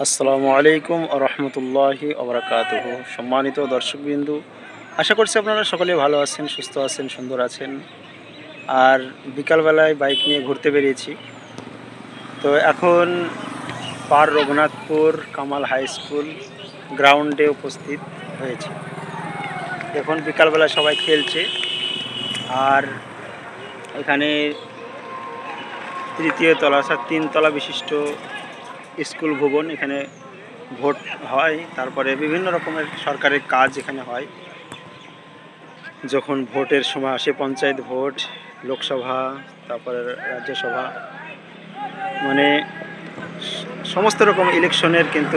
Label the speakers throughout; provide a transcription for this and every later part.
Speaker 1: আসসালামু আলাইকুম ওয়া রাহমাতুল্লাহি ওয়া বারাকাতুহু। সম্মানিত দর্শকবৃন্দু, আশা করছি আপনারা সকলে ভালো আছেন, সুস্থ আছেন, সুন্দর আছেন। আর বিকালবেলায় বাইক নিয়ে ঘুরতে বেরিয়েছি। তো এখন পার রঘুনাথপুর কামাল হাই স্কুল গ্রাউন্ডে উপস্থিত হয়েছি। দেখুন বিকালবেলা সবাই খেলছে। আর এখানে তৃতীয় তলা অর্থাৎ 3 তলা বিশিষ্ট স্কুল ভবন। এখানে ভোট হয়, তারপরে বিভিন্ন রকমের সরকারের কাজ এখানে হয়। যখন ভোটের সময় আসে, পঞ্চায়েত ভোট, লোকসভা, তারপরে রাজ্যসভা, মানে সমস্ত রকম ইলেকশনের কিন্তু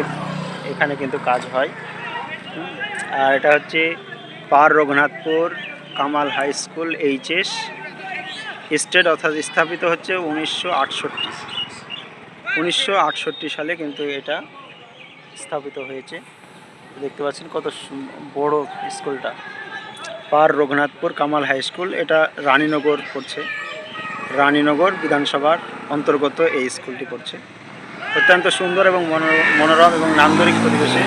Speaker 1: এখানে কিন্তু কাজ হয়। আর এটা হচ্ছে পার Raghunathpur Kamal high school HS state, অর্থাৎ স্থাপিত হচ্ছে 1968 সালে কিন্তু এটা স্থাপিত হয়েছে। দেখতে পাচ্ছেন কত বড় স্কুলটা, পার রঘুনাথপুর কামাল হাই স্কুল। এটা রানীনগর পড়ছে, রানীনগর বিধানসভার অন্তর্গত এই স্কুলটি পড়ছে। অত্যন্ত সুন্দর এবং মনোরম এবং নান্দনিক পরিবেশে।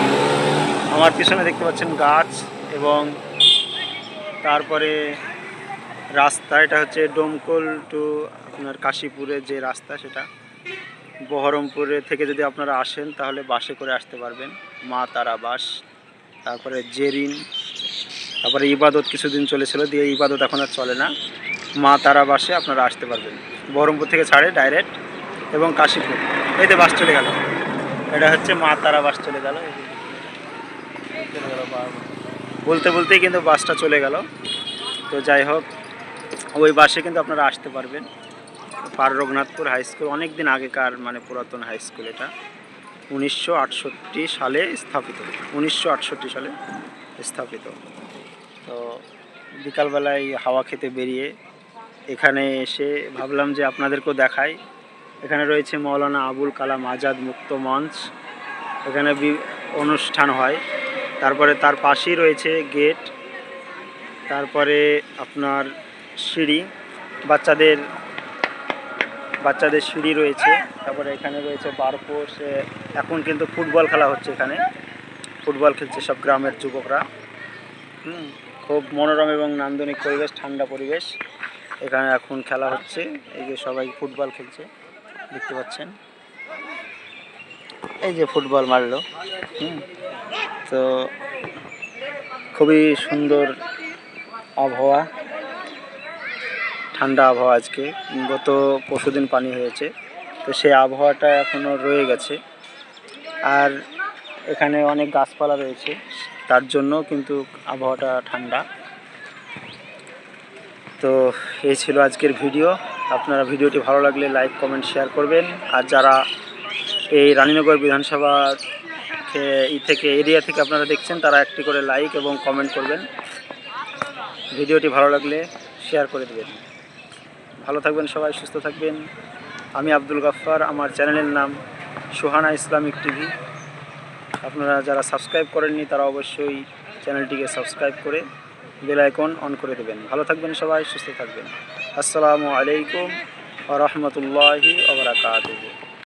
Speaker 1: আমার পিছনে দেখতে পাচ্ছেন গাছ এবং তারপরে রাস্তা। এটা হচ্ছে ডোমকল টু আপনার কাশীপুরের যে রাস্তা, সেটা বহরমপুরে থেকে যদি আপনারা আসেন তাহলে বাসে করে আসতে পারবেন। মা তারা বাস, তারপরে জেরিন, তারপরে ইবাদত কিছুদিন চলেছিল, দিয়ে ইবাদত এখন আর চলে না। মা তারা বাসে আপনারা আসতে পারবেন। বহরমপুর থেকে ছাড়ে ডাইরেক্ট, এবং কাশীপুর। এই তো বাস চলে গেল, এটা হচ্ছে মা তারা বাস চলে গেল। বলতে বলতেই কিন্তু বাসটা চলে গেল। তো যাই হোক, ওই বাসে কিন্তু আপনারা আসতে পারবেন। পার রঘুনাথপুর হাই স্কুল অনেক দিন আগেকার, মানে পুরাতন হাই স্কুল। এটা 1968 সালে স্থাপিত, 1968 সালে স্থাপিত। তো বিকালবেলায় হাওয়া খেতে বেরিয়ে এখানে এসে ভাবলাম যে আপনাদেরকেও দেখাই। এখানে রয়েছে মৌলানা আবুল কালাম আজাদ মুক্ত মঞ্চ, এখানে অনুষ্ঠান হয়। তারপরে তার পাশেই রয়েছে গেট, তারপরে আপনার সিঁড়ি, বাচ্চাদের সিঁড়ি রয়েছে। তারপরে এখানে রয়েছে বারকোশ। এখন কিন্তু ফুটবল খেলা হচ্ছে, এখানে ফুটবল খেলছে সব গ্রামের যুবকরা। খুব মনোরম এবং নান্দনিক পরিবেশ, ঠান্ডা পরিবেশ। এখানে এখন খেলা হচ্ছে, এই যে সবাই ফুটবল খেলছে, দেখতে পাচ্ছেন। এই যে ফুটবল মারলো। তো খুবই সুন্দর আবহাওয়া, ঠান্ডা আবহাওয়া আজকে। গত পরশুদিন পানি হয়েছে, তো সেই আবহাওয়াটা এখনও রয়ে গেছে। আর এখানে অনেক গাছপালা রয়েছে, তার জন্য কিন্তু আবহাওয়াটা ঠান্ডা। তো এই ছিল আজকের ভিডিও। আপনারা ভিডিওটি ভালো লাগলে লাইক, কমেন্ট, শেয়ার করবেন। আর যারা এই রানীনগর বিধানসভা এরিয়া থেকে আপনারা দেখছেন, তারা একটি করে লাইক এবং কমেন্ট করবেন। ভিডিওটি ভালো লাগলে শেয়ার করে দেবেন। ভালো থাকবেন সবাই, সুস্থ থাকবেন। আমি আব্দুল গাফফার, আমার চ্যানেলের নাম সুহানা ইসলামিক টিভি। আপনারা যারা সাবস্ক্রাইব করেননি তারা অবশ্যই চ্যানেলটিকে সাবস্ক্রাইব করে বেল আইকন অন করে দেবেন। ভালো থাকবেন সবাই, সুস্থ থাকবেন। আসসালামু আলাইকুম ওয়া রাহমাতুল্লাহি ওয়া বারাকাতুহু।